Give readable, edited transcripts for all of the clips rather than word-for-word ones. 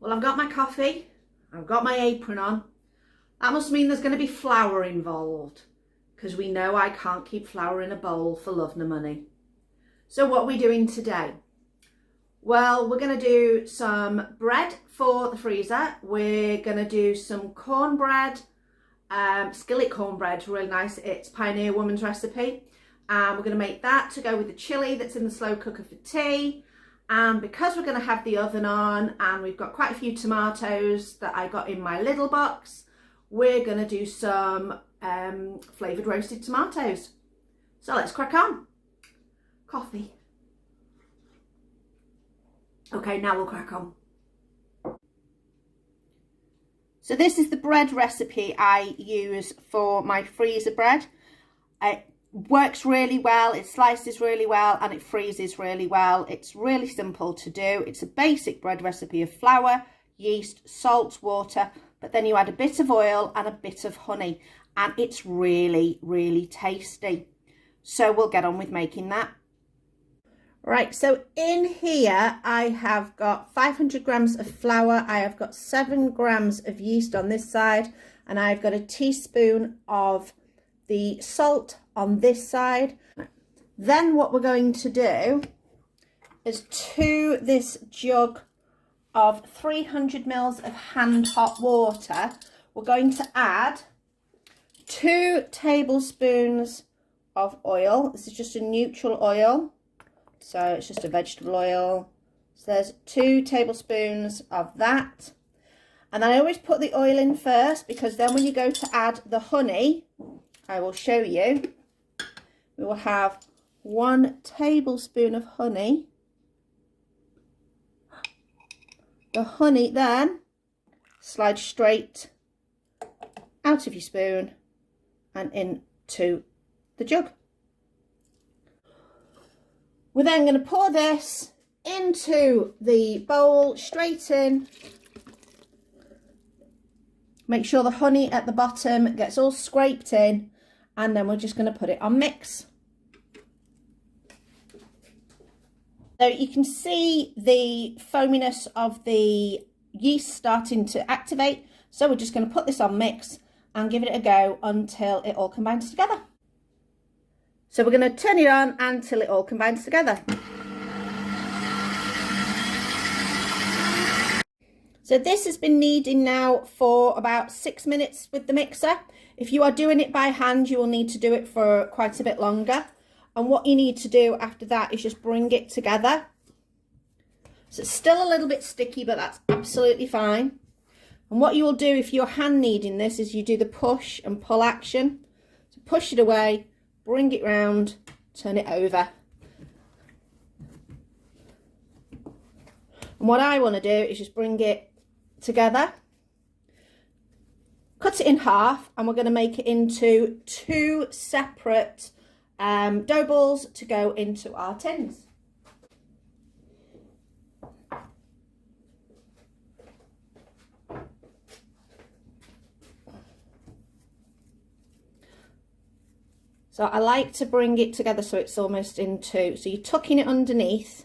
Well, I've got my coffee, I've got my apron on. That must mean there's going to be flour involved, because we know I can't keep flour in a bowl for love nor money. So what are we doing today? Well, we're going to do some bread for the freezer. We're going to do some cornbread, skillet cornbread, really nice. It's Pioneer Woman's recipe. And we're going to make that to go with the chilli that's in the slow cooker for tea. And because we're going to have the oven on and we've got quite a few tomatoes that I got in my little box, we're going to do some flavoured roasted tomatoes. So let's crack on. Coffee. Okay, now we'll crack on. So this is the bread recipe I use for my freezer bread. It works really well, it slices really well, and it freezes really well. It's really simple to do. It's a basic bread recipe of flour, yeast, salt, water, but then you add a bit of oil and a bit of honey, and it's really, really tasty. So we'll get on with making that. Right, so in here I have got 500 grams of flour, I have got 7 grams of yeast on this side, and I've got a teaspoon of the salt on this side. Then what we're going to do is to this jug of 300 mils of hand hot water, we're going to add 2 tablespoons of oil. This is just a neutral oil. So it's just a vegetable oil. So there's 2 tablespoons of that. And then I always put the oil in first, because then when you go to add the honey, I will show you, we will have 1 tablespoon of honey. The honey then slides straight out of your spoon and into the jug. We're then going to pour this into the bowl, straight in. Make sure the honey at the bottom gets all scraped in, and then we're just going to put it on mix. So you can see the foaminess of the yeast starting to activate. So we're just going to put this on mix and give it a go until it all combines together. So we're going to turn it on until it all combines together. So this has been kneading now for about 6 minutes with the mixer. If you are doing it by hand, you will need to do it for quite a bit longer. And what you need to do after that is just bring it together. So it's still a little bit sticky, but that's absolutely fine. And what you will do if you're hand kneading this is you do the push and pull action. So push it away, bring it round, turn it over. And what I want to do is just bring it together, cut it in half, and we're going to make it into 2 separate dough balls to go into our tins. So I like to bring it together so it's almost in 2. So you're tucking it underneath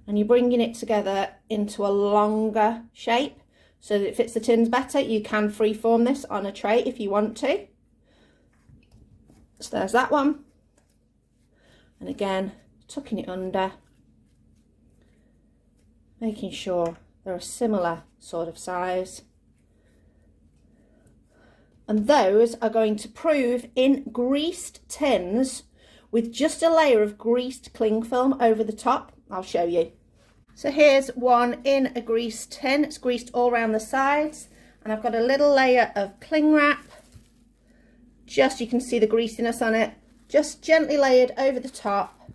and you're bringing it together into a longer shape so that it fits the tins better. You can freeform this on a tray if you want to. So there's that one. And again, tucking it under, making sure they're a similar sort of size. And those are going to prove in greased tins with just a layer of greased cling film over the top. I'll show you. So here's one in a greased tin. It's greased all around the sides, and I've got a little layer of cling wrap. Just, you can see the greasiness on it, just gently layered over the top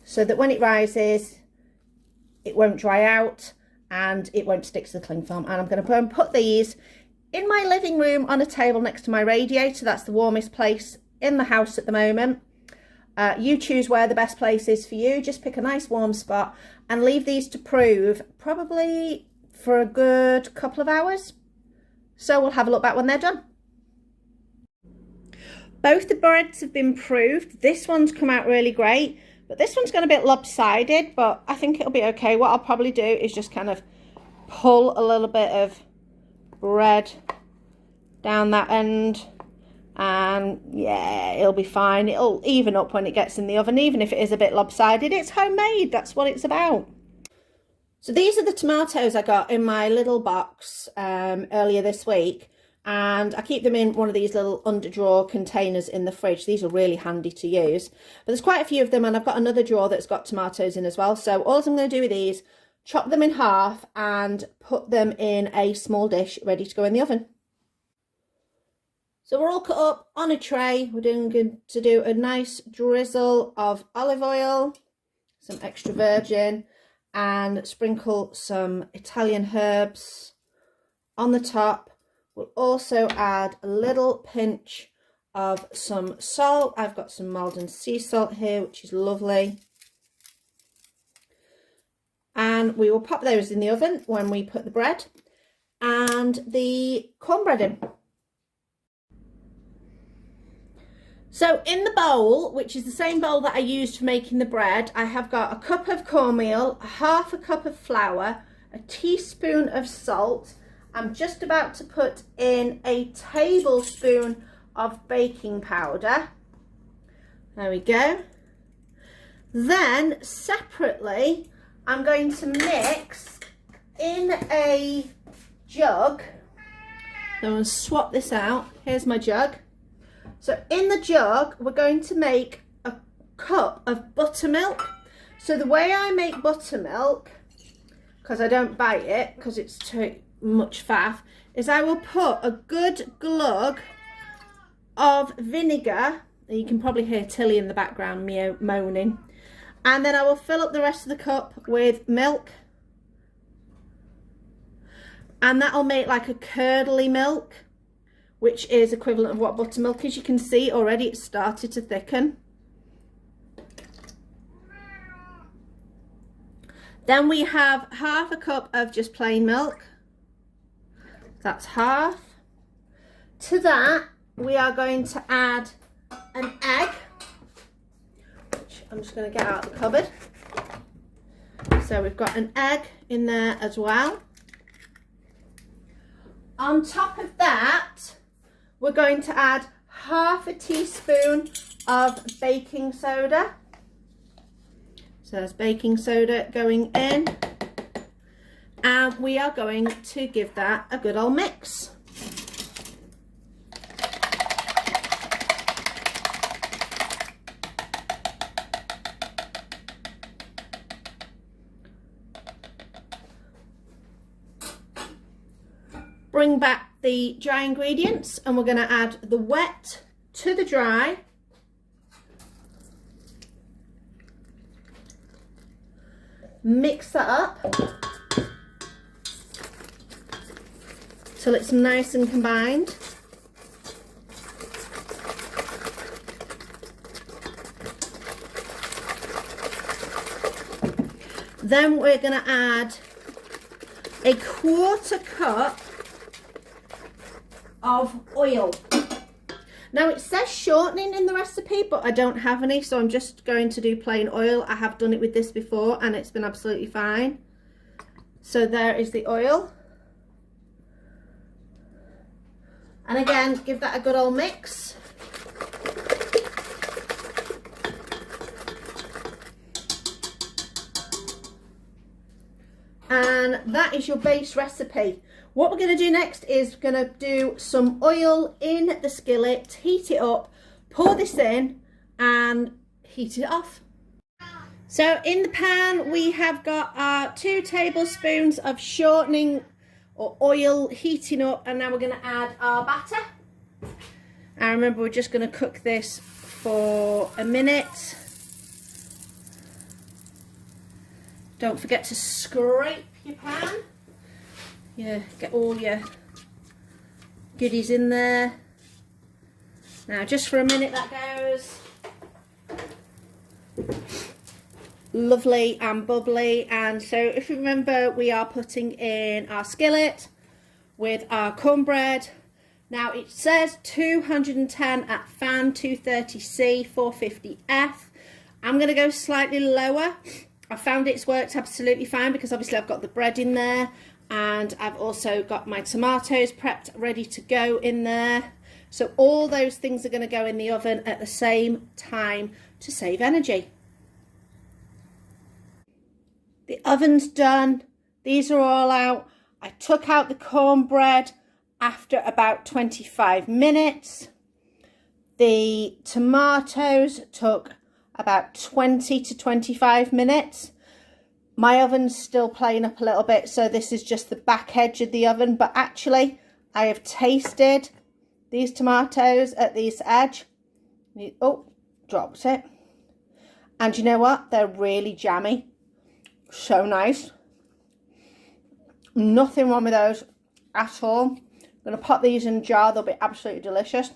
so that when it rises it won't dry out and it won't stick to the cling film. And I'm going to go and put these in my living room on a table next to my radiator. That's the warmest place in the house at the moment. You choose where the best place is for you. Just pick a nice warm spot and leave these to prove probably for a good couple of hours. So we'll have a look back when they're done. Both the breads have been proved. This one's come out really great. But this one's got a bit lopsided, but I think it'll be okay. What I'll probably do is just kind of pull a little bit of bread down that end, and yeah, it'll be fine. It'll even up when it gets in the oven. Even if it is a bit lopsided, it's homemade. That's what it's about. So these are the tomatoes I got in my little box earlier this week, and I keep them in one of these little underdrawer containers in the fridge. These are really handy to use, but there's quite a few of them, and I've got another drawer that's got tomatoes in as well. So all I'm going to do with these, chop them in half and put them in a small dish ready to go in the oven. So we're all cut up on a tray. We're going to do a nice drizzle of olive oil, some extra virgin, and sprinkle some Italian herbs on the top. We'll also add a little pinch of some salt. I've got some Maldon sea salt here, which is lovely. And we will pop those in the oven when we put the bread and the cornbread in. So in the bowl, which is the same bowl that I used for making the bread, I have got a cup of cornmeal, half a cup of flour, a teaspoon of salt. I'm just about to put in a tablespoon of baking powder. There we go. Then separately, I'm going to mix in a jug. I'm going to swap this out. Here's my jug. So in the jug, we're going to make a cup of buttermilk. So the way I make buttermilk, because I don't buy it because it's too much faff, is I will put a good glug of vinegar. You can probably hear Tilly in the background moaning. And then I will fill up the rest of the cup with milk. And that'll make like a curdly milk, which is equivalent of what buttermilk is. You can see already it's started to thicken. Then we have half a cup of just plain milk. That's half. To that, we are going to add an egg, which I'm just going to get out of the cupboard. So we've got an egg in there as well. On top of that, we're going to add half a teaspoon of baking soda. So there's baking soda going in. And we are going to give that a good old mix. Bring back the dry ingredients, and we're going to add the wet to the dry. Mix that up till it's nice and combined. Then we're going to add a quarter cup of oil. Now it says shortening in the recipe, but I don't have any, so I'm just going to do plain oil. I have done it with this before and it's been absolutely fine. So there is the oil. And again, give that a good old mix. And that is your base recipe. What we're going to do next is we're going to do some oil in the skillet, heat it up, pour this in and heat it off. So in the pan we have got our 2 tablespoons of shortening or oil heating up, and now we're going to add our batter. And remember, we're just going to cook this for a minute. Don't forget to scrape your pan. Yeah, get all your goodies in there. Now just for a minute that goes. Lovely and bubbly. And so if you remember, we are putting in our skillet with our cornbread. Now it says 210 at fan 230C 450F, I'm going to go slightly lower. I found it's worked absolutely fine because obviously I've got the bread in there and I've also got my tomatoes prepped, ready to go in there. So all those things are going to go in the oven at the same time to save energy. The oven's done. These are all out. I took out the cornbread after about 25 minutes. The tomatoes took about 20 to 25 minutes. My oven's still playing up a little bit, so this is just the back edge of the oven, but actually I have tasted these tomatoes at this edge. Oh, dropped it. And you know what? They're really jammy. So nice. Nothing wrong with those at all. I'm going to pop these in a jar. They'll be absolutely delicious.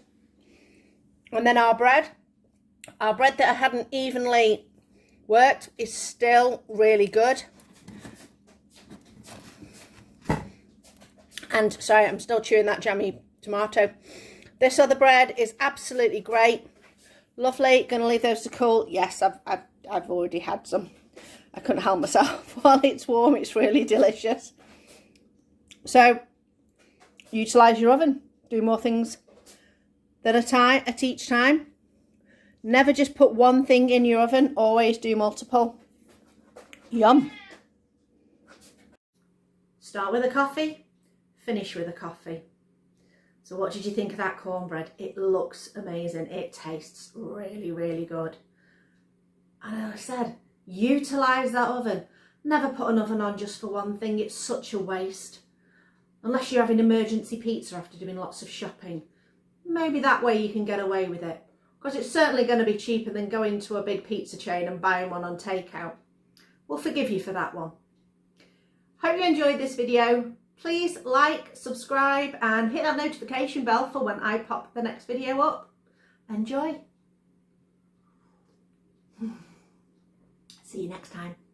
And then our bread that I hadn't evenly worked is still really good. And sorry, I'm still chewing that jammy tomato. This other bread is absolutely great. Lovely. Going to leave those to cool. Yes, I've already had some. I couldn't help myself. While it's warm, it's really delicious. So, utilise your oven. Do more things at each time. Never just put one thing in your oven. Always do multiple. Yum. Start with a coffee. Finish with a coffee. So what did you think of that cornbread? It looks amazing. It tastes really, really good. And as I said, utilise that oven. Never put an oven on just for one thing. It's such a waste. Unless you're having emergency pizza after doing lots of shopping. Maybe that way you can get away with it. Because it's certainly going to be cheaper than going to a big pizza chain and buying one on takeout. We'll forgive you for that one. Hope you enjoyed this video. Please like, subscribe and hit that notification bell for when I pop the next video up. Enjoy. See you next time.